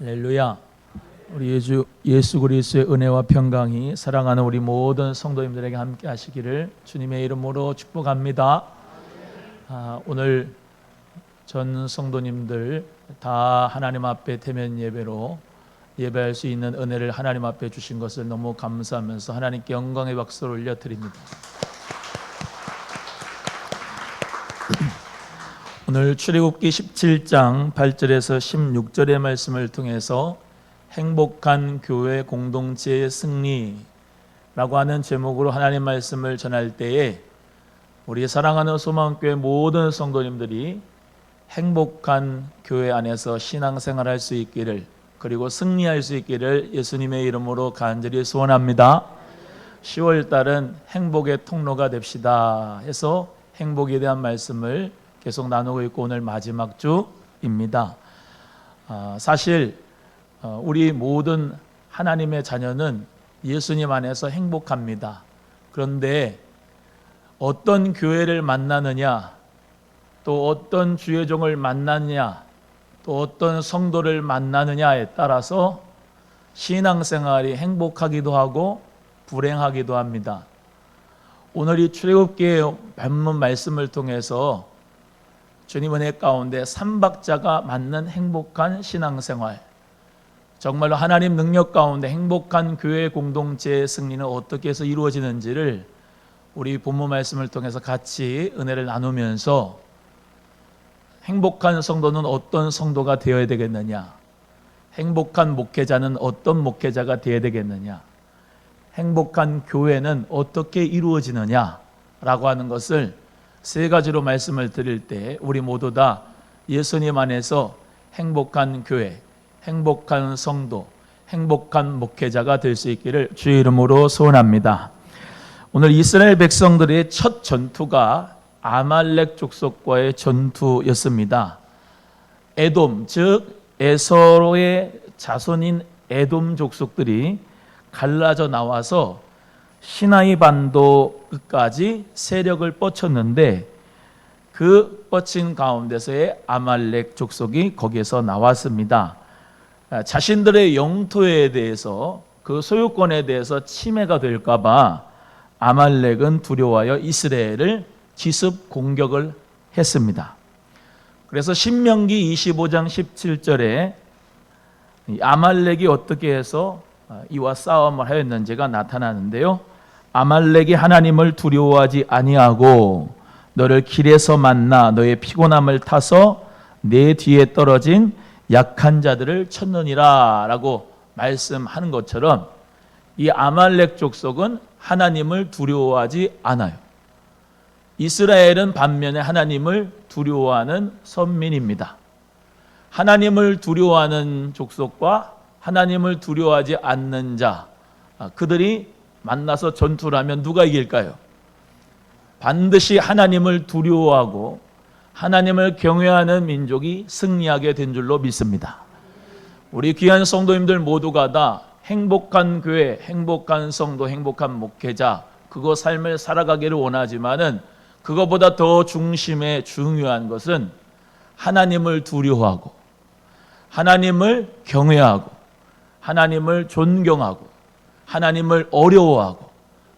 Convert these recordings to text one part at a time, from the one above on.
할렐루야. 우리 예수 그리스도의 은혜와 평강이 사랑하는 우리 모든 성도님들에게 함께 하시기를 주님의 이름으로 축복합니다. 오늘 전 성도님들 다 하나님 앞에 대면 예배로 예배할 수 있는 은혜를 하나님 앞에 주신 것을 너무 감사하면서 하나님께 영광의 박수를 올려드립니다. 오늘 출애굽기 17장 8절에서 16절의 말씀을 통해서 행복한 교회 공동체의 승리라고 하는 제목으로 하나님 말씀을 전할 때에 우리 사랑하는 소망교회 모든 성도님들이 행복한 교회 안에서 신앙생활할 수 있기를, 그리고 승리할 수 있기를 예수님의 이름으로 간절히 소원합니다. 10월 달은 행복의 통로가 됩시다 해서 행복에 대한 말씀을 계속 나누고 있고 오늘 마지막 주입니다. 사실 우리 모든 하나님의 자녀는 예수님 안에서 행복합니다. 그런데 어떤 교회를 만나느냐, 또 어떤 주의 종을 만나느냐, 또 어떤 성도를 만나느냐에 따라서 신앙생활이 행복하기도 하고 불행하기도 합니다. 오늘 이 출애굽기의 본문 말씀을 통해서 주님 은혜 가운데 삼박자가 맞는 행복한 신앙생활, 정말로 하나님 능력 가운데 행복한 교회 공동체의 승리는 어떻게 해서 이루어지는지를 우리 본문 말씀을 통해서 같이 은혜를 나누면서 행복한 성도는 어떤 성도가 되어야 되겠느냐, 행복한 목회자는 어떤 목회자가 되어야 되겠느냐, 행복한 교회는 어떻게 이루어지느냐라고 하는 것을 세 가지로 말씀을 드릴 때 우리 모두 다 예수님 안에서 행복한 교회, 행복한 성도, 행복한 목회자가 될 수 있기를 주의 이름으로 소원합니다. 오늘 이스라엘 백성들의 첫 전투가 아말렉 족속과의 전투였습니다. 에돔, 즉 에서로의 자손인 에돔 족속들이 갈라져 나와서 시나이 반도 끝까지 세력을 뻗쳤는데 그 뻗친 가운데서의 아말렉 족속이 거기에서 나왔습니다. 자신들의 영토에 대해서, 그 소유권에 대해서 침해가 될까 봐 아말렉은 두려워하여 이스라엘을 기습 공격을 했습니다. 그래서 신명기 25장 17절에 아말렉이 어떻게 해서 이와 싸움을 하였는지가 나타나는데요. 아말렉이 하나님을 두려워하지 아니하고 너를 길에서 만나 너의 피곤함을 타서 내 뒤에 떨어진 약한 자들을 쳤느니라 라고 말씀하는 것처럼 이 아말렉 족속은 하나님을 두려워하지 않아요. 이스라엘은 반면에 하나님을 두려워하는 선민입니다. 하나님을 두려워하는 족속과 하나님을 두려워하지 않는 자, 그들이 만나서 전투를 하면 누가 이길까요? 반드시 하나님을 두려워하고 하나님을 경외하는 민족이 승리하게 된 줄로 믿습니다. 우리 귀한 성도님들 모두가 다 행복한 교회, 행복한 성도, 행복한 목회자, 그거 삶을 살아가기를 원하지만은 그거보다 더 중심에 중요한 것은 하나님을 두려워하고 하나님을 경외하고 하나님을 존경하고 하나님을 어려워하고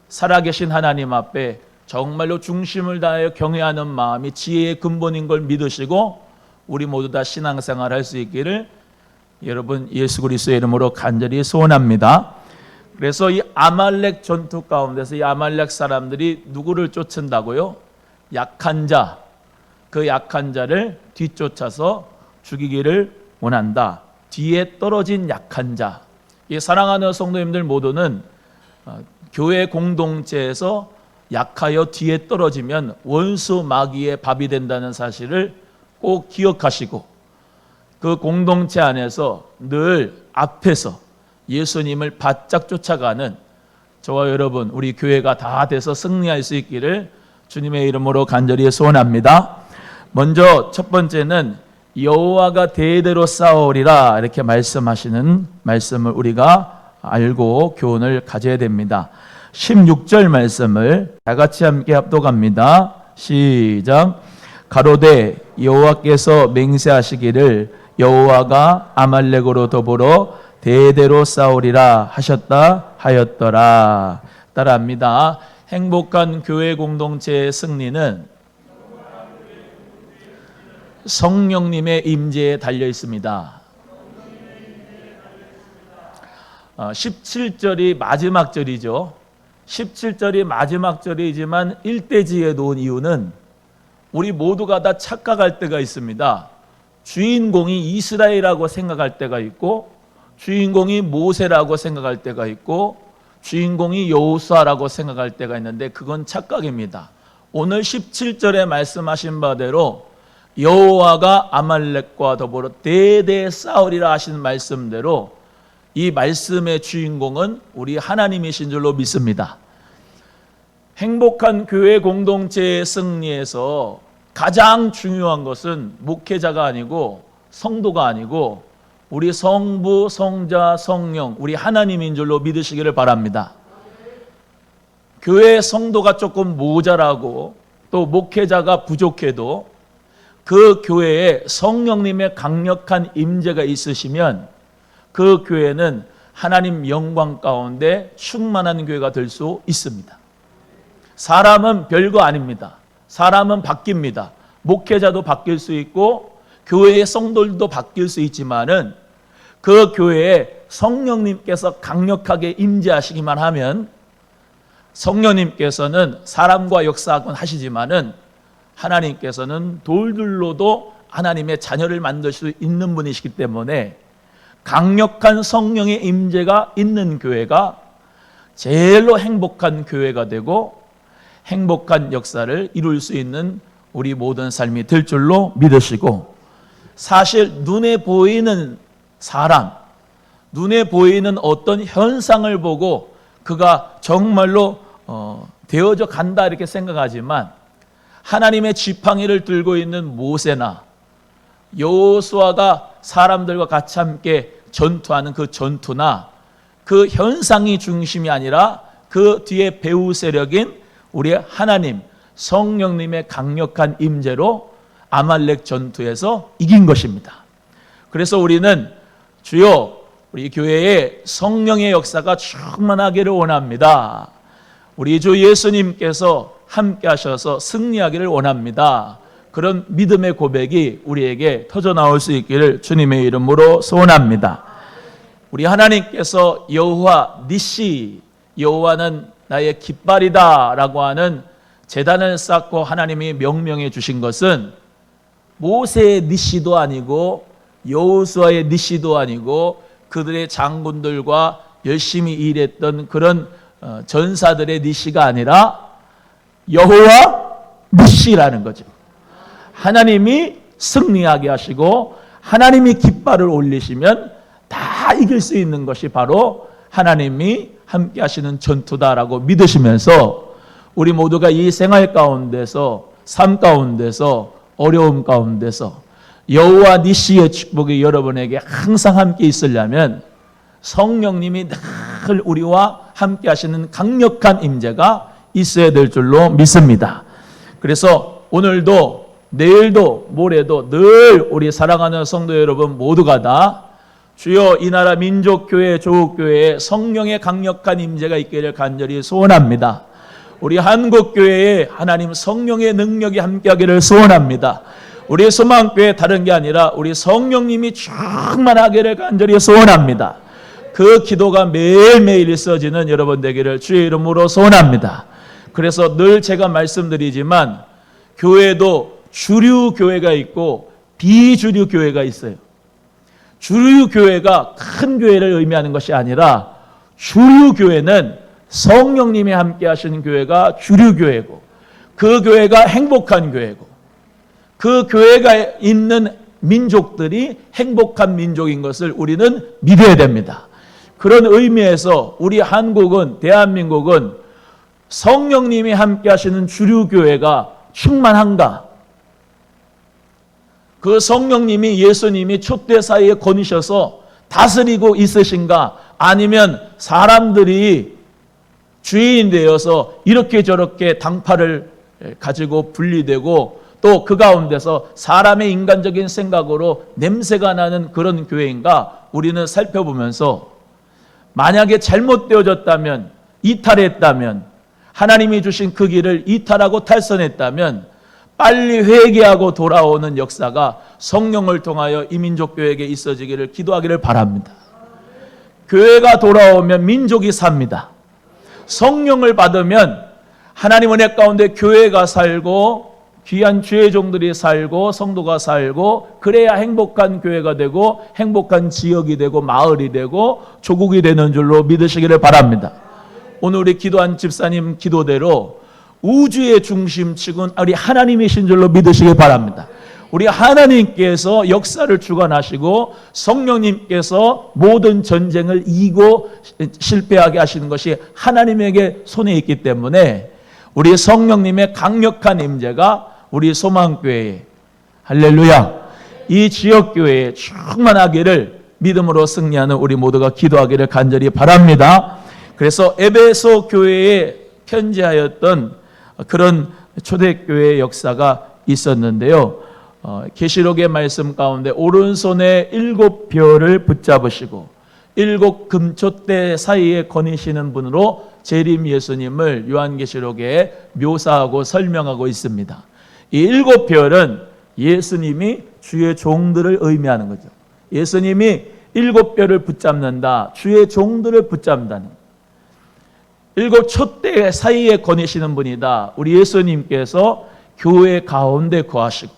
살아계신 하나님 앞에 정말로 중심을 다하여 경외하는 마음이 지혜의 근본인 걸 믿으시고 우리 모두 다 신앙생활 할 수 있기를 여러분 예수 그리스도의 이름으로 간절히 소원합니다. 그래서 이 아말렉 전투 가운데서 이 아말렉 사람들이 누구를 쫓은다고요? 약한 자, 그 약한 자를 뒤쫓아서 죽이기를 원한다. 뒤에 떨어진 약한 자. 이 사랑하는 성도님들 모두는 교회 공동체에서 약하여 뒤에 떨어지면 원수 마귀의 밥이 된다는 사실을 꼭 기억하시고 그 공동체 안에서 늘 앞에서 예수님을 바짝 쫓아가는 저와 여러분, 우리 교회가 다 돼서 승리할 수 있기를 주님의 이름으로 간절히 소원합니다. 먼저 첫 번째는 여호와가 대대로 싸우리라 이렇게 말씀하시는 말씀을 우리가 알고 교훈을 가져야 됩니다. 16절 말씀을 다 같이 함께 합독합니다. 시작. 가로되 여호와께서 맹세하시기를 여호와가 아말렉으로 더불어 대대로 싸우리라 하셨다 하였더라. 따라합니다. 행복한 교회 공동체의 승리는 성령님의 임재에 달려 있습니다. 17절이 마지막 절이죠. 17절이 마지막 절이지만 일대지에 놓은 이유는 우리 모두가 다 착각할 때가 있습니다. 주인공이 이스라엘이라고 생각할 때가 있고, 주인공이 모세라고 생각할 때가 있고, 주인공이 여호수아라고 생각할 때가 있는데 그건 착각입니다. 오늘 17절에 말씀하신 바대로 여호와가 아말렉과 더불어 대대 싸우리라 하신 말씀대로 이 말씀의 주인공은 우리 하나님이신 줄로 믿습니다. 행복한 교회 공동체의 승리에서 가장 중요한 것은 목회자가 아니고 성도가 아니고 우리 성부, 성자, 성령, 우리 하나님인 줄로 믿으시기를 바랍니다. 교회 성도가 조금 모자라고 또 목회자가 부족해도 그 교회에 성령님의 강력한 임재가 있으시면 그 교회는 하나님 영광 가운데 충만한 교회가 될 수 있습니다. 사람은 별거 아닙니다. 사람은 바뀝니다. 목회자도 바뀔 수 있고 교회의 성도들도 바뀔 수 있지만은 그 교회에 성령님께서 강력하게 임재하시기만 하면 성령님께서는 사람과 역사하곤 하시지만은 하나님께서는 돌들로도 하나님의 자녀를 만들 수 있는 분이시기 때문에 강력한 성령의 임재가 있는 교회가 제일로 행복한 교회가 되고 행복한 역사를 이룰 수 있는 우리 모든 삶이 될 줄로 믿으시고, 사실 눈에 보이는 사람, 눈에 보이는 어떤 현상을 보고 그가 정말로 되어져 간다 이렇게 생각하지만 하나님의 지팡이를 들고 있는 모세나 여호수아가 사람들과 같이 함께 전투하는 그 전투나 그 현상이 중심이 아니라 그 뒤에 배후 세력인 우리 하나님 성령님의 강력한 임재로 아말렉 전투에서 이긴 것입니다. 그래서 우리는 주여 우리 교회에 성령의 역사가 충만하기를 원합니다. 우리 주 예수님께서 함께 하셔서 승리하기를 원합니다. 그런 믿음의 고백이 우리에게 터져 나올 수 있기를 주님의 이름으로 소원합니다. 우리 하나님께서 여호와 니시, 여호와는 나의 깃발이다 라고 하는 제단을 쌓고 하나님이 명명해 주신 것은 모세의 니시도 아니고 여호수아의 니시도 아니고 그들의 장군들과 열심히 일했던 그런 전사들의 니시가 아니라 여호와 니시라는 거죠. 하나님이 승리하게 하시고 하나님이 깃발을 올리시면 다 이길 수 있는 것이 바로 하나님이 함께 하시는 전투다라고 믿으시면서 우리 모두가 이 생활 가운데서, 삶 가운데서, 어려움 가운데서 여호와 니시의 축복이 여러분에게 항상 함께 있으려면 성령님이 늘 우리와 함께 하시는 강력한 임재가 있어야 될 줄로 믿습니다. 그래서 오늘도 내일도 모레도 늘 우리 사랑하는 성도 여러분 모두가 다 주여 이 나라 민족교회 조국교회에 성령의 강력한 임재가 있기를 간절히 소원합니다. 우리 한국교회에 하나님 성령의 능력이 함께하기를 소원합니다. 우리 소망교회 다른 게 아니라 우리 성령님이 충만하기를 간절히 소원합니다. 그 기도가 매일매일 있어지는 여러분 되기를 주의 이름으로 소원합니다. 그래서 늘 제가 말씀드리지만 교회도 주류 교회가 있고 비주류 교회가 있어요. 주류 교회가 큰 교회를 의미하는 것이 아니라 주류 교회는 성령님이 함께 하시는 교회가 주류 교회고 그 교회가 행복한 교회고 그 교회가 있는 민족들이 행복한 민족인 것을 우리는 믿어야 됩니다. 그런 의미에서 우리 한국은, 대한민국은 성령님이 함께 하시는 주류 교회가 충만한가? 그 성령님이 예수님이 촛대 사이에 거니셔서 다스리고 있으신가? 아니면 사람들이 주인이 되어서 이렇게 저렇게 당파를 가지고 분리되고 또 그 가운데서 사람의 인간적인 생각으로 냄새가 나는 그런 교회인가 우리는 살펴보면서 만약에 잘못되어졌다면, 이탈했다면, 하나님이 주신 그 길을 이탈하고 탈선했다면 빨리 회개하고 돌아오는 역사가 성령을 통하여 이민족교회에게 있어지기를 기도하기를 바랍니다. 교회가 돌아오면 민족이 삽니다. 성령을 받으면 하나님 은혜 가운데 교회가 살고 귀한 주의 종들이 살고 성도가 살고, 그래야 행복한 교회가 되고 행복한 지역이 되고 마을이 되고 조국이 되는 줄로 믿으시기를 바랍니다. 오늘 우리 기도한 집사님 기도대로 우주의 중심축은 우리 하나님이신 줄로 믿으시기 바랍니다. 우리 하나님께서 역사를 주관하시고 성령님께서 모든 전쟁을 이기고 실패하게 하시는 것이 하나님에게 손에 있기 때문에 우리 성령님의 강력한 임재가 우리 소망교회에, 할렐루야, 이 지역교회에 충만하기를 믿음으로 승리하는 우리 모두가 기도하기를 간절히 바랍니다. 그래서 에베소 교회에 편지하였던 그런 초대교회의 역사가 있었는데요. 계시록의 말씀 가운데 오른손에 7별을 붙잡으시고 7 금촛대 사이에 거니시는 분으로 재림 예수님을 요한계시록에 묘사하고 설명하고 있습니다. 이 7별은 예수님이 주의 종들을 의미하는 거죠. 예수님이 7별을 붙잡는다, 주의 종들을 붙잡는다는, 7 촛대 사이에 거니시는 분이다. 우리 예수님께서 교회 가운데 거하시고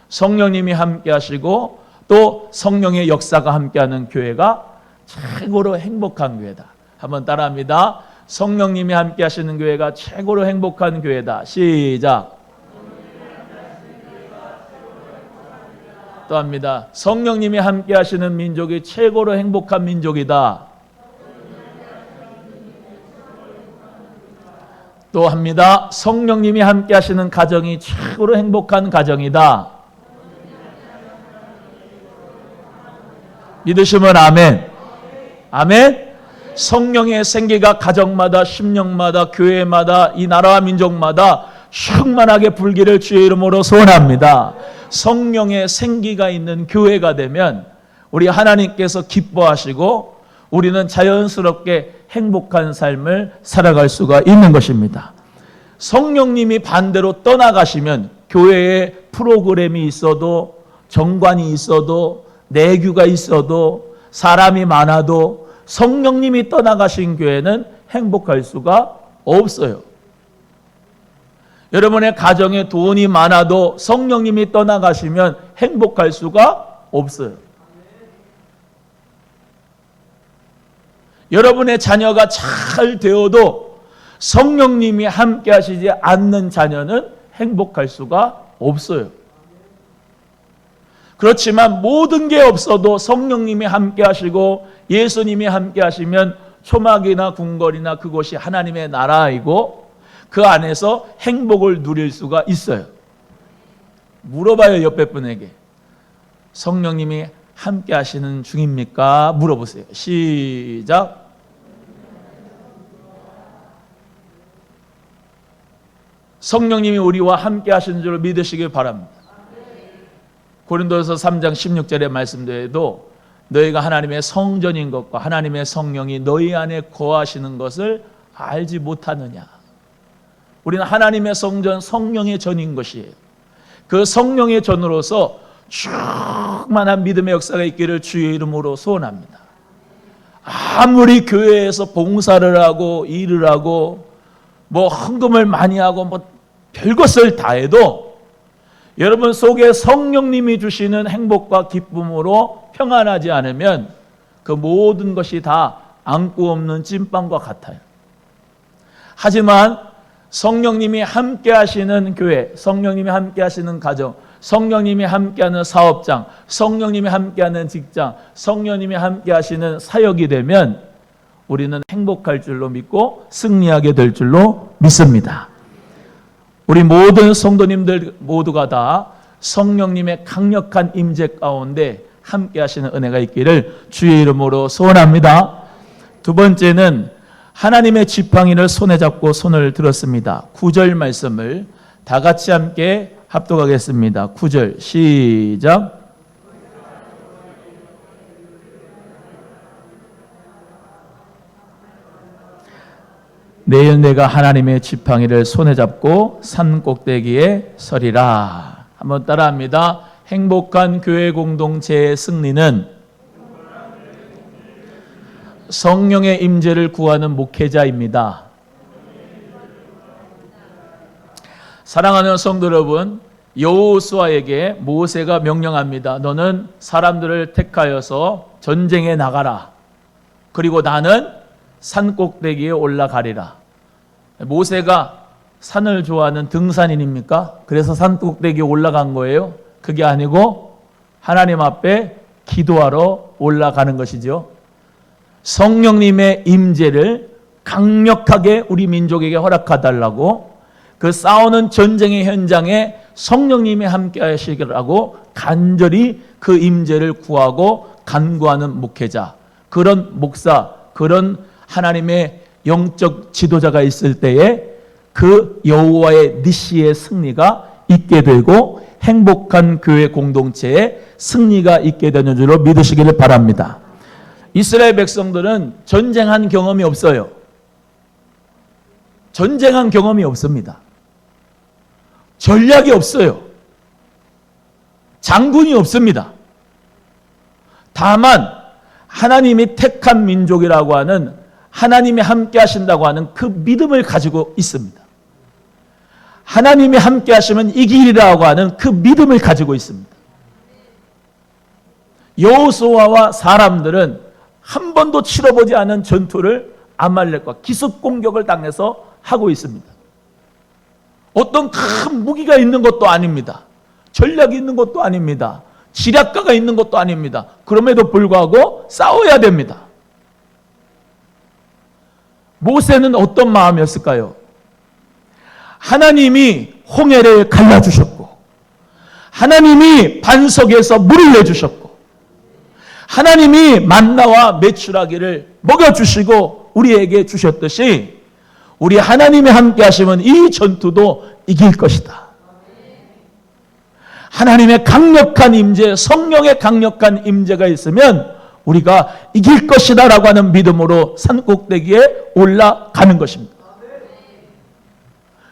성령님이 함께 하시고 또 성령의 역사가 함께하는 교회가 최고로 행복한 교회다. 한번 따라합니다. 성령님이 함께 하시는 교회가 최고로 행복한 교회다. 시작. 또 합니다. 성령님이 함께 하시는 민족이 최고로 행복한 민족이다. 또 합니다. 성령님이 함께 하시는 가정이 최고로 행복한 가정이다. 믿으시면 아멘. 아멘. 성령의 생기가 가정마다, 심령마다, 교회마다, 이 나라와 민족마다 충만하게 불기를 주의 이름으로 소원합니다. 성령의 생기가 있는 교회가 되면 우리 하나님께서 기뻐하시고 우리는 자연스럽게 행복한 삶을 살아갈 수가 있는 것입니다. 성령님이 반대로 떠나가시면 교회에 프로그램이 있어도, 정관이 있어도, 내규가 있어도, 사람이 많아도 성령님이 떠나가신 교회는 행복할 수가 없어요. 여러분의 가정에 돈이 많아도 성령님이 떠나가시면 행복할 수가 없어요. 여러분의 자녀가 잘 되어도 성령님이 함께 하시지 않는 자녀는 행복할 수가 없어요. 그렇지만 모든 게 없어도 성령님이 함께 하시고 예수님이 함께 하시면 초막이나 궁궐이나 그곳이 하나님의 나라이고 그 안에서 행복을 누릴 수가 있어요. 물어봐요, 옆에 분에게. 성령님이 함께 하시는 중입니까? 물어보세요. 시작. 성령님이 우리와 함께 하시는 줄 믿으시길 바랍니다. 고린도서 3장 16절의 말씀대로 너희가 하나님의 성전인 것과 하나님의 성령이 너희 안에 거하시는 것을 알지 못하느냐. 우리는 하나님의 성전, 성령의 전인 것이에요. 그 성령의 전으로서 충만한 믿음의 역사가 있기를 주의 이름으로 소원합니다. 아무리 교회에서 봉사를 하고 일을 하고 뭐 헌금을 많이 하고 뭐 별것을 다 해도 여러분 속에 성령님이 주시는 행복과 기쁨으로 평안하지 않으면 그 모든 것이 다 안고 없는 찐빵과 같아요. 하지만 성령님이 함께 하시는 교회, 성령님이 함께 하시는 가정, 성령님이 함께하는 사업장, 성령님이 함께하는 직장, 성령님이 함께 하시는 사역이 되면 우리는 행복할 줄로 믿고 승리하게 될 줄로 믿습니다. 우리 모든 성도님들 모두가 다 성령님의 강력한 임재 가운데 함께 하시는 은혜가 있기를 주의 이름으로 소원합니다. 두 번째는 하나님의 지팡이를 손에 잡고 손을 들었습니다. 9절 말씀을 다 같이 함께 합독하겠습니다. 9절 시작. 내일 내가 하나님의 지팡이를 손에 잡고 산 꼭대기에 서리라. 한번 따라합니다. 행복한 교회 공동체의 승리는 성령의 임재를 구하는 목회자입니다. 사랑하는 성도 여러분, 여호수아에게 모세가 명령합니다. 너는 사람들을 택하여서 전쟁에 나가라. 그리고 나는 산 꼭대기에 올라가리라. 모세가 산을 좋아하는 등산인입니까? 그래서 산 꼭대기에 올라간 거예요? 그게 아니고 하나님 앞에 기도하러 올라가는 것이죠. 성령님의 임재를 강력하게 우리 민족에게 허락해달라고, 그 싸우는 전쟁의 현장에 성령님이 함께 하시라고 간절히 그 임재를 구하고 간구하는 목회자, 그런 목사, 그런 하나님의 영적 지도자가 있을 때에 그 여호와의 니시의 승리가 있게 되고 행복한 교회 공동체에 승리가 있게 되는 줄로 믿으시기를 바랍니다. 이스라엘 백성들은 전쟁한 경험이 없어요. 전쟁한 경험이 없습니다. 전략이 없어요. 장군이 없습니다. 다만 하나님이 택한 민족이라고 하는, 하나님이 함께 하신다고 하는 그 믿음을 가지고 있습니다. 하나님이 함께 하시면 이기리라고 하는 그 믿음을 가지고 있습니다. 여호수아와 사람들은 한 번도 치러보지 않은 전투를 아말렉과 기습 공격을 당해서 하고 있습니다. 어떤 큰 무기가 있는 것도 아닙니다. 전략이 있는 것도 아닙니다. 지략가가 있는 것도 아닙니다. 그럼에도 불구하고 싸워야 됩니다. 모세는 어떤 마음이었을까요? 하나님이 홍해를 갈라주셨고, 하나님이 반석에서 물을 내주셨고, 하나님이 만나와 메추라기를 먹여주시고 우리에게 주셨듯이 우리 하나님이 함께 하시면 이 전투도 이길 것이다. 하나님의 강력한 임재, 성령의 강력한 임재가 있으면 우리가 이길 것이다 라고 하는 믿음으로 산꼭대기에 올라가는 것입니다.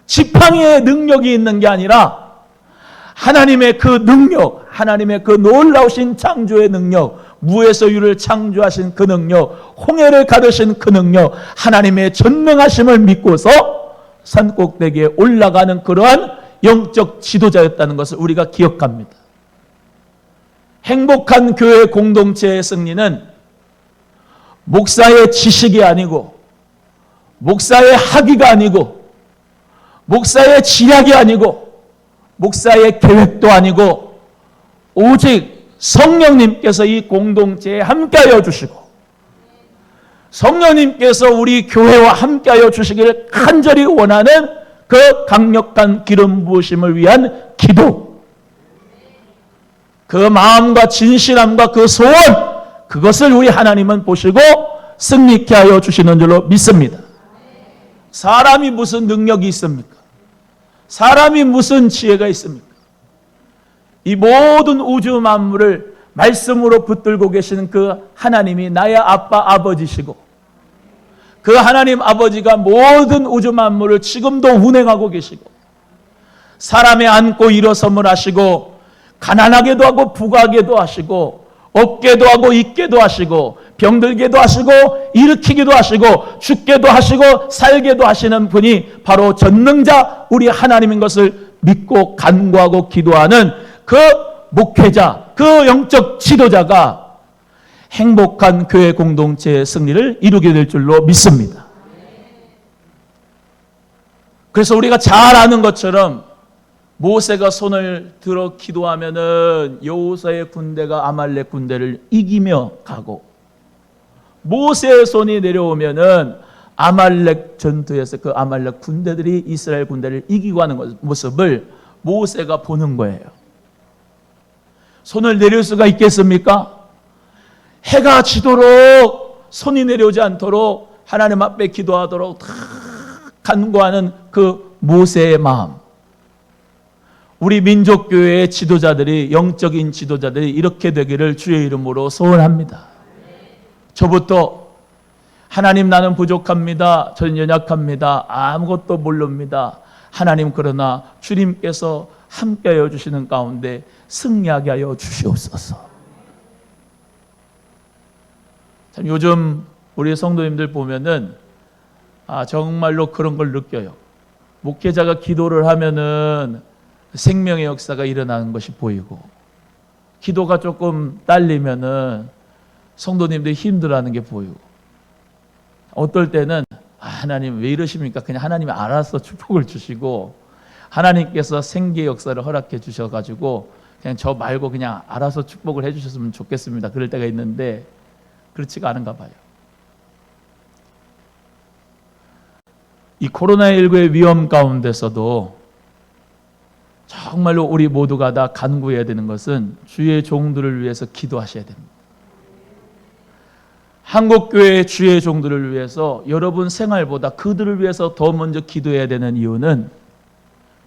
지팡이의 능력이 있는 게 아니라 하나님의 그 능력, 하나님의 그 놀라우신 창조의 능력, 무에서 유를 창조하신 그 능력, 홍해를 가르신 그 능력, 하나님의 전능하심을 믿고서 산꼭대기에 올라가는 그러한 영적 지도자였다는 것을 우리가 기억합니다. 행복한 교회 공동체의 승리는 목사의 지식이 아니고, 목사의 학위가 아니고, 목사의 지략이 아니고, 목사의 계획도 아니고, 오직 성령님께서 이 공동체에 함께하여 주시고, 성령님께서 우리 교회와 함께하여 주시기를 간절히 원하는 그 강력한 기름 부으심을 위한 기도, 그 마음과 진실함과 그 소원, 그것을 우리 하나님은 보시고 승리케 하여 주시는 줄로 믿습니다. 사람이 무슨 능력이 있습니까? 사람이 무슨 지혜가 있습니까? 이 모든 우주 만물을 말씀으로 붙들고 계시는 그 하나님이 나의 아빠 아버지시고, 그 하나님 아버지가 모든 우주 만물을 지금도 운행하고 계시고, 사람의 앉고 일어섬을 하시고, 가난하게도 하고 부가하게도 하시고, 없게도 하고 있게도 하시고, 병들게도 하시고 일으키기도 하시고 죽게도 하시고 살게도 하시는 분이 바로 전능자 우리 하나님인 것을 믿고 간구하고 기도하는 그 목회자, 그 영적 지도자가 행복한 교회 공동체의 승리를 이루게 될 줄로 믿습니다. 그래서 우리가 잘 아는 것처럼 모세가 손을 들어 기도하면은 여호수아의 군대가 아말렉 군대를 이기며 가고, 모세의 손이 내려오면은 아말렉 전투에서 그 아말렉 군대들이 이스라엘 군대를 이기고 하는 모습을 모세가 보는 거예요. 손을 내릴 수가 있겠습니까? 해가 지도록 손이 내려오지 않도록 하나님 앞에 기도하도록 다 간구하는 그 모세의 마음. 우리 민족교회의 지도자들이, 영적인 지도자들이 이렇게 되기를 주의 이름으로 소원합니다. 저부터 하나님, 나는 부족합니다. 저는 연약합니다. 아무것도 모릅니다. 하나님, 그러나 주님께서 함께하여 주시는 가운데 승리하게 하여 주시옵소서. 참 요즘 우리 성도님들 보면은 정말로 그런 걸 느껴요. 목회자가 기도를 하면은 생명의 역사가 일어나는 것이 보이고, 기도가 조금 딸리면은 성도님들이 힘들어하는 게 보이고, 어떨 때는 하나님 왜 이러십니까? 그냥 하나님이 알아서 축복을 주시고, 하나님께서 생기의 역사를 허락해 주셔가지고 그냥 저 말고 그냥 알아서 축복을 해주셨으면 좋겠습니다. 그럴 때가 있는데 그렇지가 않은가 봐요. 이 코로나19의 위험 가운데서도 정말로 우리 모두가 다 간구해야 되는 것은 주의 종들을 위해서 기도하셔야 됩니다. 한국교회의 주의 종들을 위해서 여러분 생활보다 그들을 위해서 더 먼저 기도해야 되는 이유는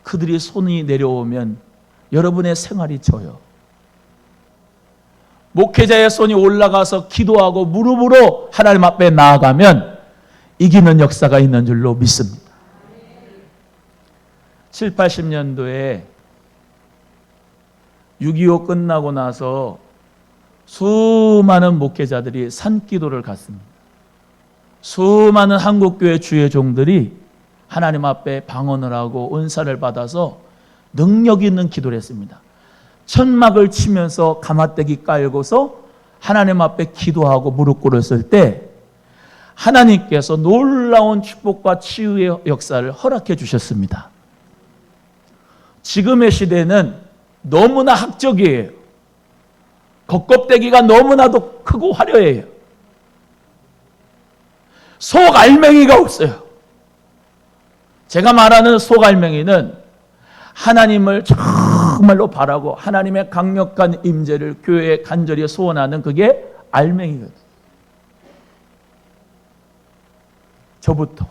그들이 손이 내려오면 여러분의 생활이 져요. 목회자의 손이 올라가서 기도하고 무릎으로 하나님 앞에 나아가면 이기는 역사가 있는 줄로 믿습니다. 7, 80년도에 6.25 끝나고 나서 수많은 목회자들이 산기도를 갔습니다. 수많은 한국교회 주의 종들이 하나님 앞에 방언을 하고 은사를 받아서 능력 있는 기도를 했습니다. 천막을 치면서 가마떼기 깔고서 하나님 앞에 기도하고 무릎 꿇었을 때 하나님께서 놀라운 축복과 치유의 역사를 허락해 주셨습니다. 지금의 시대는 너무나 학적이에요. 겉껍데기가 너무나도 크고 화려해요. 속알맹이가 없어요. 제가 말하는 속알맹이는 하나님을 정말로 바라고 하나님의 강력한 임재를 교회에 간절히 소원하는 그게 알맹이거든요. 저부터.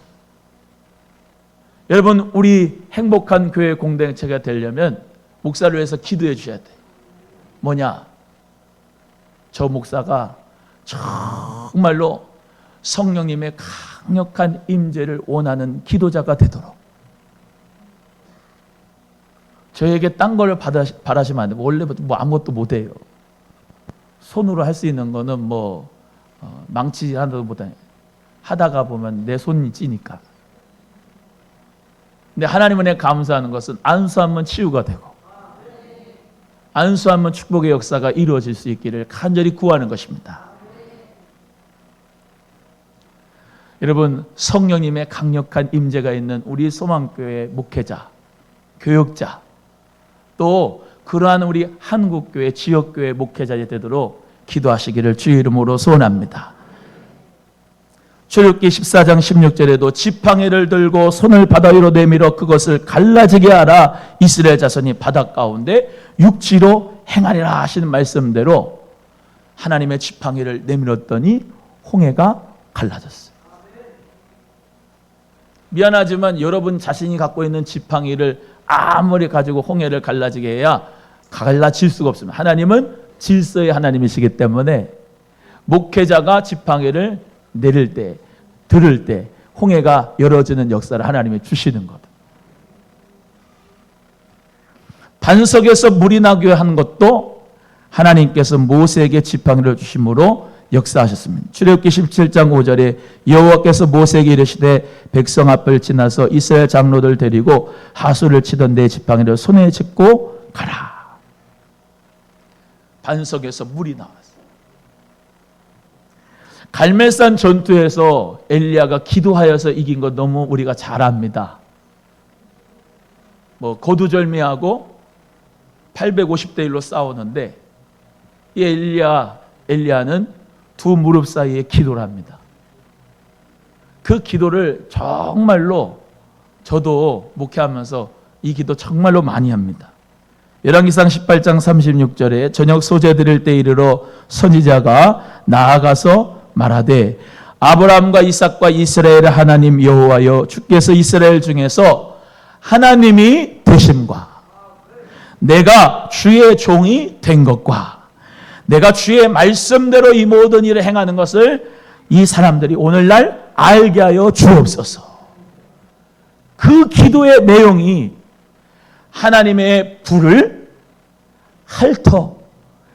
여러분, 우리 행복한 교회 공동체가 되려면 목사를 위해서 기도해 주셔야 돼요. 뭐냐? 저 목사가 정말로 성령님의 강력한 임재를 원하는 기도자가 되도록. 저에게 딴 걸 바라시면 안 돼요. 원래부터 아무것도 못해요. 손으로 할 수 있는 거는 망치 하나도 못해요. 하다가 보면 내 손이 찌니까. 근데 하나님 은혜 감사하는 것은 안수하면 치유가 되고, 안수하면 축복의 역사가 이루어질 수 있기를 간절히 구하는 것입니다. 여러분, 성령님의 강력한 임재가 있는 우리 소망교회 목회자, 교역자, 또 그러한 우리 한국교회, 지역교회 목회자가 되도록 기도하시기를 주의 이름으로 소원합니다. 출애굽기 14장 16절에도 지팡이를 들고 손을 바다 위로 내밀어 그것을 갈라지게 하라. 이스라엘 자손이 바다 가운데 육지로 행하리라 하시는 말씀대로 하나님의 지팡이를 내밀었더니 홍해가 갈라졌어요. 미안하지만 여러분 자신이 갖고 있는 지팡이를 아무리 가지고 홍해를 갈라지게 해야 갈라질 수가 없습니다. 하나님은 질서의 하나님이시기 때문에 목회자가 지팡이를 내릴 때, 들을 때 홍해가 열어지는 역사를 하나님이 주시는 것. 반석에서 물이 나게 한 것도 하나님께서 모세에게 지팡이를 주심으로 역사하셨습니다. 출애굽기 17장 5절에 여호와께서 모세에게 이르시되 백성 앞을 지나서 이스라엘 장로들 데리고 하수를 치던 내 지팡이를 손에 짚고 가라. 반석에서 물이 나왔어요. 갈멜산 전투에서 엘리야가 기도하여서 이긴 거 너무 우리가 잘 압니다. 거두절미하고 850대 1로 싸우는데 이 엘리야는 두 무릎 사이에 기도를 합니다. 그 기도를 정말로 저도 목회하면서 이 기도 정말로 많이 합니다. 열왕기상 18장 36절에 저녁 소재 드릴 때 이르러 선지자가 나아가서 말하되 아브라함과 이삭과 이스라엘의 하나님 여호와여 주께서 이스라엘 중에서 하나님이 되심과 내가 주의 종이 된 것과 내가 주의 말씀대로 이 모든 일을 행하는 것을 이 사람들이 오늘날 알게 하여 주옵소서. 그 기도의 내용이 하나님의 불을 핥어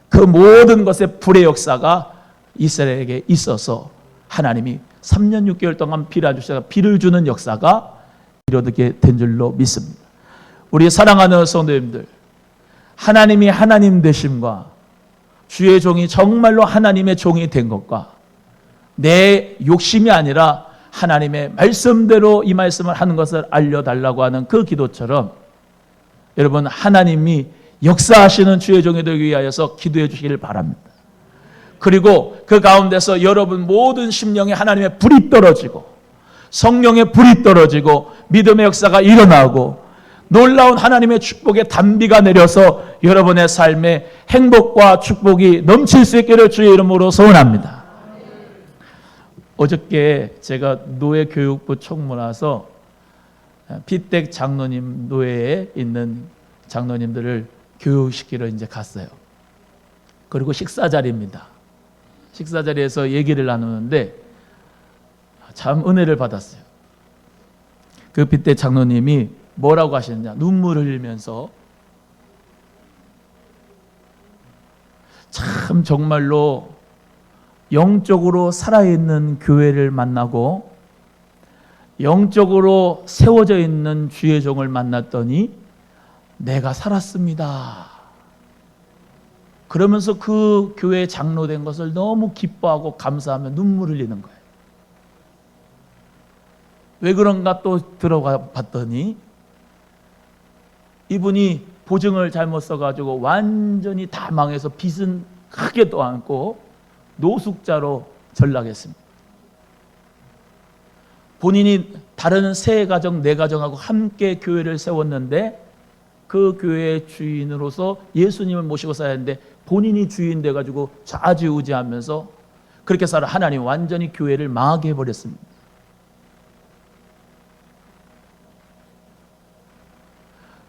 그 모든 것의 불의 역사가 이스라엘에게 있어서 하나님이 3년 6개월 동안 비를 안 주시다가 비를 주는 역사가 이루어지게 된 줄로 믿습니다. 우리 사랑하는 성도님들, 하나님이 하나님 되심과 주의 종이 정말로 하나님의 종이 된 것과 내 욕심이 아니라 하나님의 말씀대로 이 말씀을 하는 것을 알려달라고 하는 그 기도처럼 여러분 하나님이 역사하시는 주의 종이 되기 위하여서 기도해 주시기를 바랍니다. 그리고 그 가운데서 여러분 모든 심령에 하나님의 불이 떨어지고 성령의 불이 떨어지고 믿음의 역사가 일어나고 놀라운 하나님의 축복의 단비가 내려서 여러분의 삶에 행복과 축복이 넘칠 수 있기를 주의 이름으로 소원합니다. 어저께 제가 노예교육부 총무라서 피댁 장로님 노예에 있는 장로님들을 교육시키러 이제 갔어요. 그리고 식사 자리입니다. 식사 자리에서 얘기를 나누는데 참 은혜를 받았어요. 그 피댁 장로님이 뭐라고 하시느냐, 눈물을 흘리면서 참 정말로 영적으로 살아있는 교회를 만나고 영적으로 세워져 있는 주의 종을 만났더니 내가 살았습니다. 그러면서 그 교회에 장로된 것을 너무 기뻐하고 감사하며 눈물 흘리는 거예요. 왜 그런가 또 들어가 봤더니 이분이 보증을 잘못 써가지고 완전히 다 망해서 빚은 크게 또 안고 노숙자로 전락했습니다. 본인이 다른 세 가정, 네 가정하고 함께 교회를 세웠는데 그 교회의 주인으로서 예수님을 모시고 살아야 하는데 본인이 주인 돼가지고 좌지우지하면서 그렇게 살아 하나님 완전히 교회를 망하게 해버렸습니다.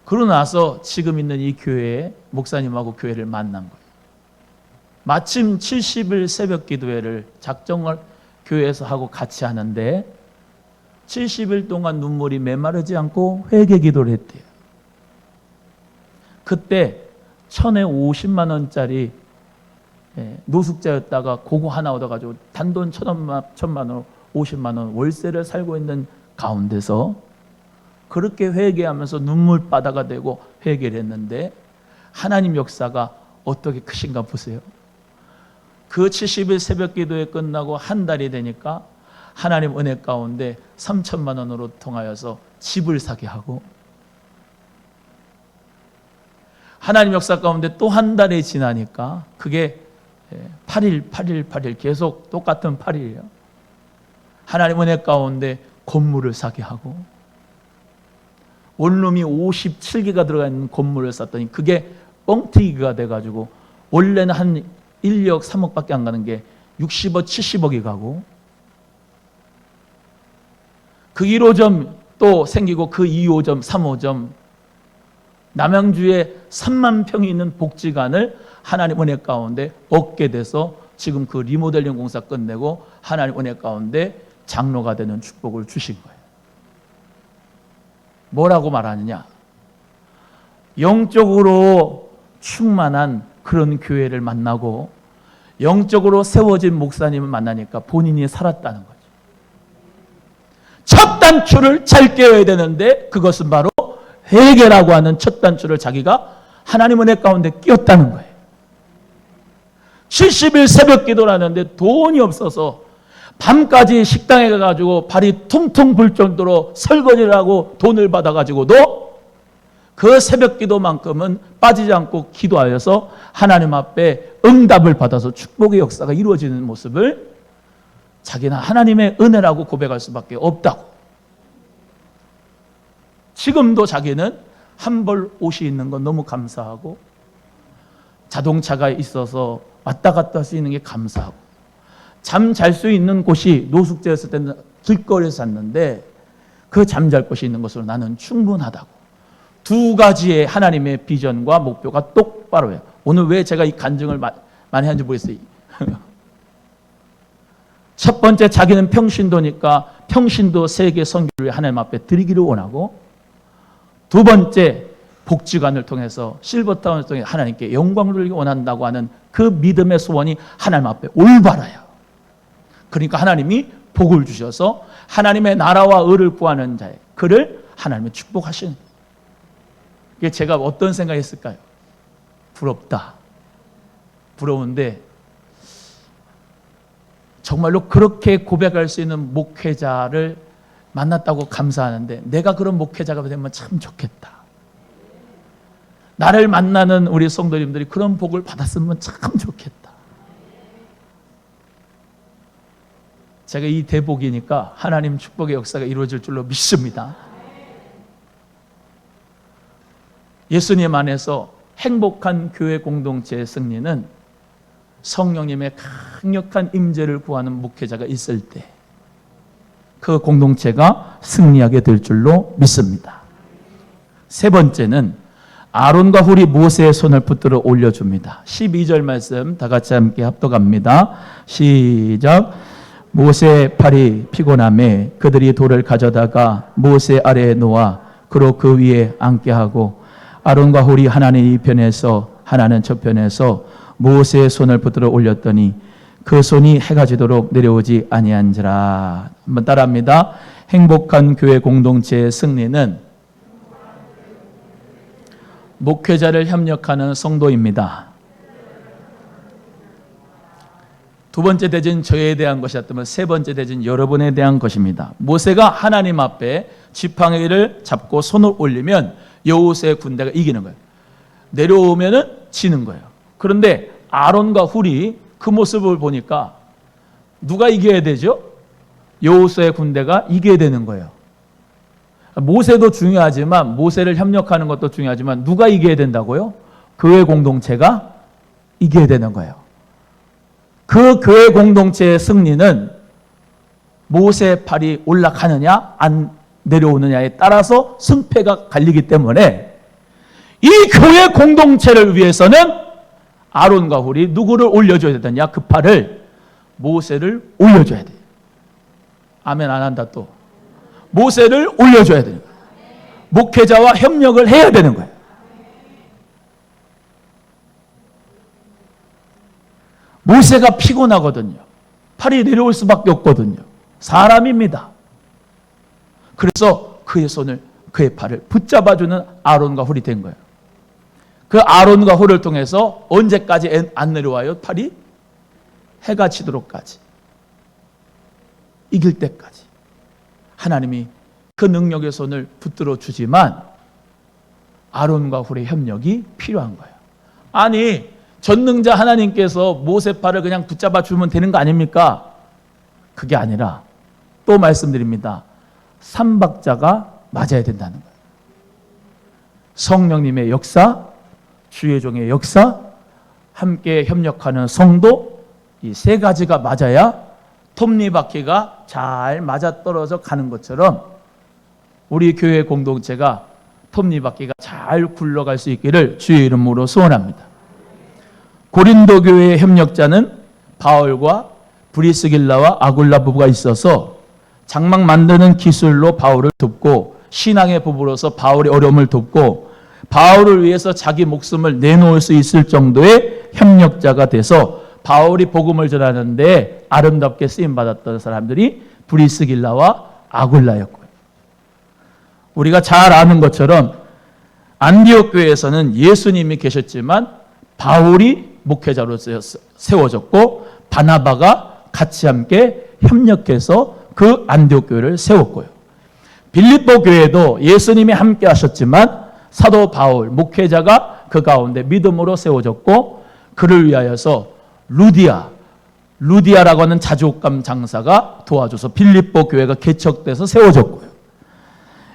그러고 나서 지금 있는 이 교회에 목사님하고 교회를 만난 거예요. 마침 70일 새벽 기도회를 작정을 교회에서 하고 같이 하는데 70일 동안 눈물이 메마르지 않고 회개 기도를 했대요. 그때 1,050만 원짜리 노숙자였다가 그거 하나 얻어가지고 단돈 1,000만 원, 50만 원 월세를 살고 있는 가운데서 그렇게 회개하면서 눈물바다가 되고 회개를 했는데 하나님 역사가 어떻게 크신가 보세요. 그 70일 새벽 기도회 끝나고 한 달이 되니까 하나님 은혜 가운데 3천만 원으로 통하여서 집을 사게 하고 하나님 역사 가운데 또 한 달이 지나니까 그게 8일 계속 똑같은 8일이에요. 하나님 은혜 가운데 건물을 사게 하고 원룸이 57개가 들어가 있는 건물을 샀더니 그게 뻥튀기가 돼가지고 원래는 한 1억 3억밖에 안 가는 게 60억 70억이 가고 그 1호점 또 생기고 그 2호점 3호점 남양주에 3만 평이 있는 복지관을 하나님 은혜 가운데 얻게 돼서 지금 그 리모델링 공사 끝내고 하나님 은혜 가운데 장로가 되는 축복을 주신 거예요. 뭐라고 말하느냐? 영적으로 충만한 그런 교회를 만나고 영적으로 세워진 목사님을 만나니까 본인이 살았다는 거죠. 첫 단추를 잘 깨어야 되는데 그것은 바로 회개라고 하는 첫 단추를 자기가 하나님 은혜 가운데 끼었다는 거예요. 70일 새벽 기도를 하는데 돈이 없어서 밤까지 식당에 가가지고 발이 퉁퉁 불 정도로 설거지를 하고 돈을 받아가지고도 그 새벽 기도만큼은 빠지지 않고 기도하여서 하나님 앞에 응답을 받아서 축복의 역사가 이루어지는 모습을 자기는 하나님의 은혜라고 고백할 수밖에 없다고. 지금도 자기는 한 벌 옷이 있는 건 너무 감사하고 자동차가 있어서 왔다 갔다 할 수 있는 게 감사하고 잠 잘 수 있는 곳이 노숙자였을 때는 길거리에서 잤는데 그 잠잘 곳이 있는 것으로 나는 충분하다고. 두 가지의 하나님의 비전과 목표가 똑바로예요. 오늘 왜 제가 이 간증을 많이 하는지 모르겠어요. 첫 번째, 자기는 평신도니까 평신도 세계 선교를 하나님 앞에 드리기를 원하고, 두 번째, 복지관을 통해서 실버타운을 통해 하나님께 영광을 돌리기 원한다고 하는 그 믿음의 소원이 하나님 앞에 올바라요. 그러니까 하나님이 복을 주셔서 하나님의 나라와 의를 구하는 자의 그를 하나님이 축복하시는. 이게 제가 어떤 생각했을까요? 부럽다. 부러운데 정말로 그렇게 고백할 수 있는 목회자를 만났다고 감사하는데, 내가 그런 목회자가 되면 참 좋겠다. 나를 만나는 우리 성도님들이 그런 복을 받았으면 참 좋겠다. 제가 이 대복이니까 하나님 축복의 역사가 이루어질 줄로 믿습니다. 예수님 안에서 행복한 교회 공동체의 승리는 성령님의 강력한 임재를 구하는 목회자가 있을 때 그 공동체가 승리하게 될 줄로 믿습니다. 세 번째는 아론과 훌이 모세의 손을 붙들어 올려줍니다. 12절 말씀 다 같이 함께 합독합니다. 시작. 모세의 팔이 피곤함에 그들이 돌을 가져다가 모세 아래에 놓아 그로 그 위에 앉게 하고, 아론과 훌이 하나는 이 편에서 하나는 저 편에서 모세의 손을 붙들어 올렸더니 그 손이 해가 지도록 내려오지 아니한지라. 한번 따라합니다. 행복한 교회 공동체의 승리는 목회자를 협력하는 성도입니다. 두 번째 대진 저에 대한 것이었다면 세 번째 대진 여러분에 대한 것입니다. 모세가 하나님 앞에 지팡이를 잡고 손을 올리면 여호수아의 군대가 이기는 거예요. 내려오면은 지는 거예요. 그런데 아론과 훌이 그 모습을 보니까 누가 이겨야 되죠? 여호수아의 군대가 이겨야 되는 거예요. 모세도 중요하지만, 모세를 협력하는 것도 중요하지만 누가 이겨야 된다고요? 교회 공동체가 이겨야 되는 거예요. 그 교회 공동체의 승리는 모세의 팔이 올라가느냐 안 내려오느냐에 따라서 승패가 갈리기 때문에 이 교회 공동체를 위해서는 아론과 훌이 누구를 올려줘야 되느냐? 그 팔을 모세를 올려줘야 돼요. 아멘 안 한다 또. 모세를 올려줘야 되는 거예요. 목회자와 협력을 해야 되는 거예요. 모세가 피곤하거든요. 팔이 내려올 수밖에 없거든요. 사람입니다. 그래서 그의 손을, 그의 팔을 붙잡아주는 아론과 훌이 된 거예요. 그 아론과 훌을 통해서 언제까지 안 내려와요? 팔이 해가 지도록까지, 이길 때까지 하나님이 그 능력의 손을 붙들어 주지만 아론과 훌의 협력이 필요한 거예요. 아니, 전능자 하나님께서 모세 팔을 그냥 붙잡아 주면 되는 거 아닙니까? 그게 아니라 또 말씀드립니다. 삼박자가 맞아야 된다는 거예요. 성령님의 역사, 주의 종의 역사, 함께 협력하는 성도, 이 세 가지가 맞아야 톱니바퀴가 잘 맞아떨어져 가는 것처럼 우리 교회 공동체가 톱니바퀴가 잘 굴러갈 수 있기를 주의 이름으로 소원합니다. 고린도 교회의 협력자는 바울과 브리스길라와 아굴라 부부가 있어서 장막 만드는 기술로 바울을 돕고, 신앙의 부부로서 바울의 어려움을 돕고, 바울을 위해서 자기 목숨을 내놓을 수 있을 정도의 협력자가 돼서 바울이 복음을 전하는데 아름답게 쓰임받았던 사람들이 브리스길라와 아굴라였고요. 우리가 잘 아는 것처럼 안디옥 교회에서는 예수님이 계셨지만 바울이 목회자로서 세워졌고, 바나바가 같이 함께 협력해서 그 안디옥 교회를 세웠고요. 빌립보 교회도 예수님이 함께 하셨지만 사도 바울 목회자가 그 가운데 믿음으로 세워졌고, 그를 위하여서 루디아라고 하는 자주옥감 장사가 도와줘서 빌립보 교회가 개척돼서 세워졌고요.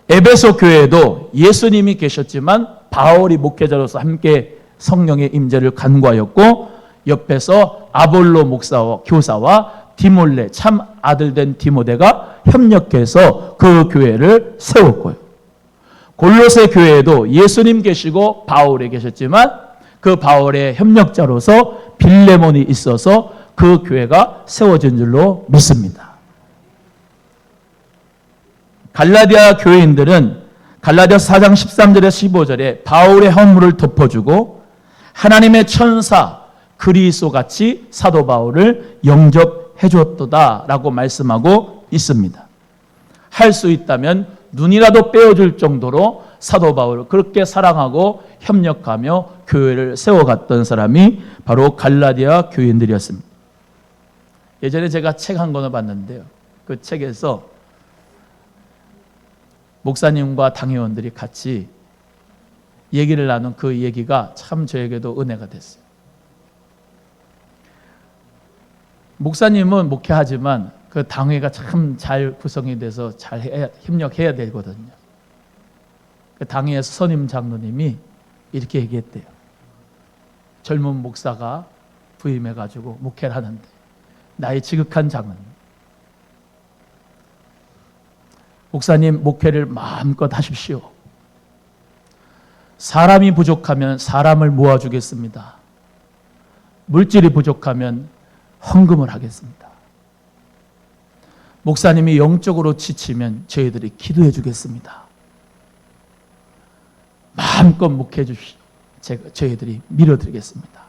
에베소 교회도 예수님이 계셨지만 바울이 목회자로서 함께 성령의 임재를 간구하였고, 옆에서 아볼로 목사와 교사와 디몰레 참 아들된 디모데가 협력해서 그 교회를 세웠고요. 골로새 교회에도 예수님 계시고 바울이 계셨지만 그 바울의 협력자로서 빌레몬이 있어서 그 교회가 세워진 줄로 믿습니다. 갈라디아 교회인들은 갈라디아서 4장 13절에서 15절에 바울의 허물을 덮어주고 하나님의 천사 그리스도같이 사도 바울을 영접해 줬도다라고 말씀하고 있습니다. 할 수 있다면 눈이라도 빼어줄 정도로 사도 바울을 그렇게 사랑하고 협력하며 교회를 세워갔던 사람이 바로 갈라디아 교인들이었습니다. 예전에 제가 책 한 권을 봤는데요. 그 책에서 목사님과 당회원들이 같이 얘기를 나눈 그 얘기가 참 저에게도 은혜가 됐어요. 목사님은 목회하지만 그 당회가 참 잘 구성이 돼서 잘 협력해야 되거든요. 그 당회에서 선임 장로님이 이렇게 얘기했대요. 젊은 목사가 부임해가지고 목회를 하는데 나이 지극한 장로님, 목사님 목회를 마음껏 하십시오. 사람이 부족하면 사람을 모아주겠습니다. 물질이 부족하면 헌금을 하겠습니다. 목사님이 영적으로 지치면 저희들이 기도해 주겠습니다. 마음껏 목회해 주십시오. 저희들이 밀어드리겠습니다.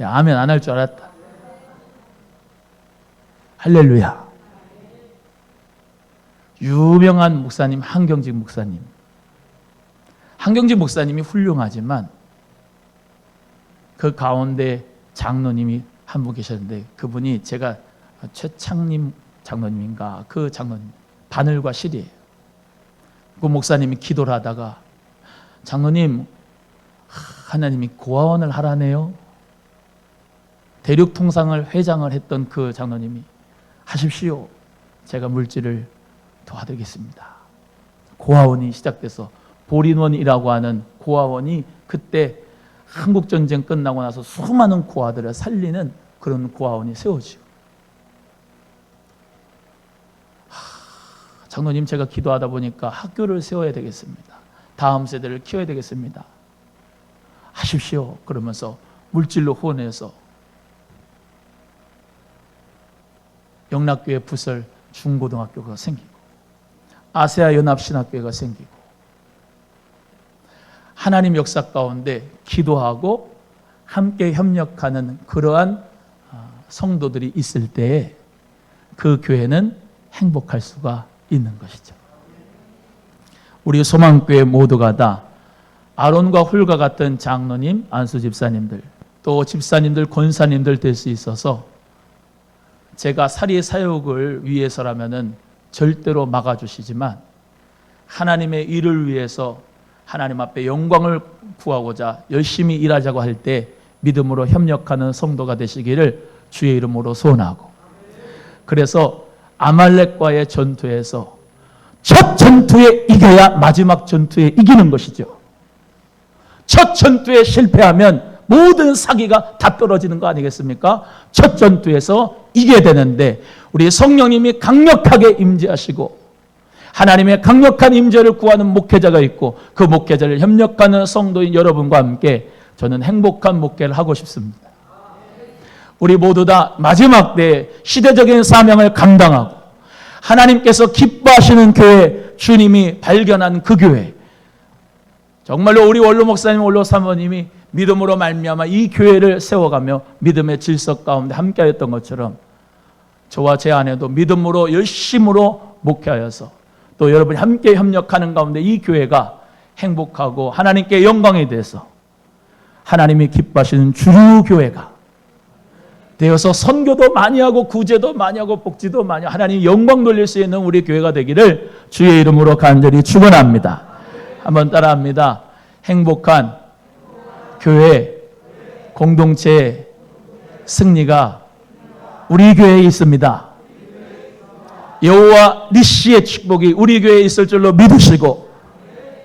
아멘 안 할 줄 알았다. 할렐루야. 유명한 목사님 한경직 목사님. 한경직 목사님이 훌륭하지만 그 가운데 장로님이 한 분 계셨는데 그분이 제가 최창림 장로님인가 그 장로님 바늘과 실이에요. 그 목사님이 기도를 하다가 장로님 하나님이 고아원을 하라네요. 대륙통상을 회장을 했던 그 장로님이 하십시오. 제가 물질을 도와드리겠습니다. 고아원이 시작돼서 보린원이라고 하는 고아원이 그때 한국전쟁 끝나고 나서 수많은 고아들을 살리는 그런 고아원이 세워지고 장로님 제가 기도하다 보니까 학교를 세워야 되겠습니다. 다음 세대를 키워야 되겠습니다. 하십시오. 그러면서 물질로 후원해서 영락교회 부설 중고등학교가 생기고 아세아 연합신학교가 생기고 하나님 역사 가운데 기도하고 함께 협력하는 그러한 성도들이 있을 때에 그 교회는 행복할 수가 있는 것이죠. 우리 소망교회 모두가 다 아론과 훌과 같은 장로님, 안수 집사님들, 또 집사님들, 권사님들 될 수 있어서 제가 사리 사역을 위해서라면은 절대로 막아주시지만 하나님의 일을 위해서 하나님 앞에 영광을 구하고자 열심히 일하자고 할 때 믿음으로 협력하는 성도가 되시기를 주의 이름으로 소원하고, 그래서 아말렉과의 전투에서 첫 전투에 이겨야 마지막 전투에 이기는 것이죠. 첫 전투에 실패하면 모든 사기가 다 떨어지는 거 아니겠습니까? 첫 전투에서 이겨야 되는데 우리 성령님이 강력하게 임재하시고 하나님의 강력한 임재를 구하는 목회자가 있고 그 목회자를 협력하는 성도인 여러분과 함께 저는 행복한 목회를 하고 싶습니다. 우리 모두 다 마지막 때에 시대적인 사명을 감당하고 하나님께서 기뻐하시는 교회, 주님이 발견한 그 교회, 정말로 우리 원로 목사님, 원로 사모님이 믿음으로 말미암아 이 교회를 세워가며 믿음의 질서 가운데 함께하였던 것처럼 저와 제 아내도 믿음으로 열심으로 목회하여서 또 여러분이 함께 협력하는 가운데 이 교회가 행복하고 하나님께 영광이 돼서 하나님이 기뻐하시는 주교회가 되어서 선교도 많이 하고 구제도 많이 하고 복지도 많이 하고 하나님 영광 돌릴 수 있는 우리 교회가 되기를 주의 이름으로 간절히 축원합니다. 한번 따라합니다. 행복한 교회 공동체의 승리가 우리 교회에 있습니다. 여호와 니시의 축복이 우리 교회에 있을 줄로 믿으시고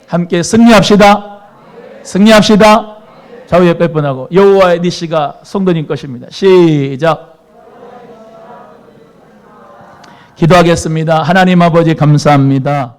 함께 승리합시다. 승리합시다. 좌우에 빼분하고 여호와의 니시가 성도님 것입니다. 시작. 기도하겠습니다. 하나님 아버지 감사합니다.